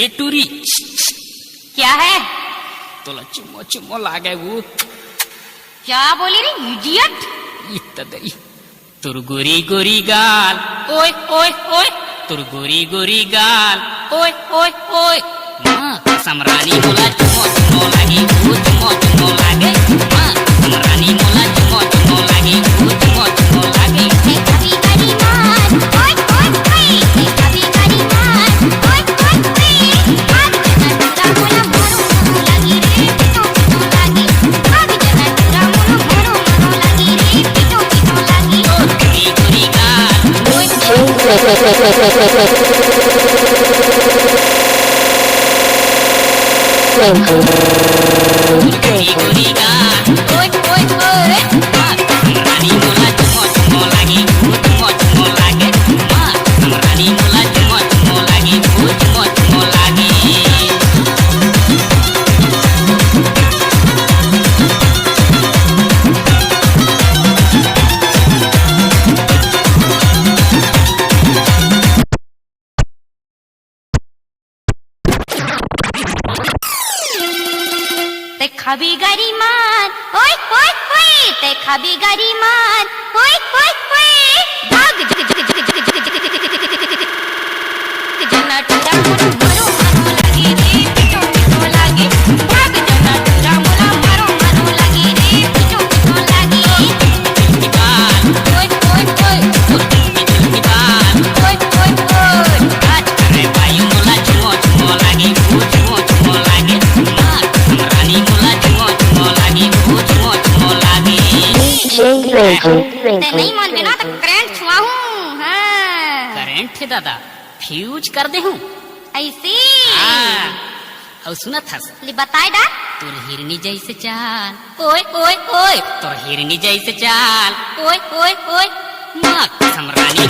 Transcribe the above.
ए टूरी क्या है? तोला चुम्मो चुम्मो लागे वो। क्या बोली रे इडियट? इत्तदरी तुर गोरी गोरी गाल ओए ओए ओए तुर गोरी गोरी गाल ओए ओए ओए माँ समरानी मोला चुम्मो चुम्मो लागे वो चुम्मो चुम्मो लागे माँ समरानी मोला चुम्मो चुम्मो लागे वो चुम्मो चुम्मो लागे कभी कभी मार ओए ओए ओए कभी कभी मार ओए ओए ओए आज जना टूरा मोला मारो मारो लगी रे पिटो पिटो लगी आज जना टूरा मोला मारो मारो लगी रे पिटो पिटो लगी गोरी गोरी गाल ओए ओए गोरी गोरी गाल ओए ओए ओए माँ समरानी मोला चुम्मो चुम्मो लागे वो चुम्मो चुम्मो लागे माँ समरानी मोला चुम्मो चुम्मो लागे वो चुम्मो चुम्मो लागे ते खबी गरी मान ओए ओए ओए ते खबी गरी मान ओए ओए ओए भाग जग जग जग जग जग जग जग जग जग जग जना टूरा मोला मारो मारो लगी रे पिटो पिटो लागे भाग जना टूरा मोला मारो मारो लगी रे पिटो पिटो लागे गाल ओए ओए ओए चुल्की गाल ओए ओए ओए आज करे भाई मोला चुम्मो चुम्मो लागे वो चुम्मो चुम्मो लागे माँ समरानी मोला चुम्मो चुम्मो लागे वो चुम्मो चुम्मो लागे ते नहीं मान बिना तो करंट छुआऊं हां करंट है दादा फ्यूज कर दे हूँ ऐसी और सुना था ले बताए डा तोर हिरनी जैसे चाल ओए ओए ओए तोर हिरनी जैसे चाल ओए ओए ओए माँ समरानी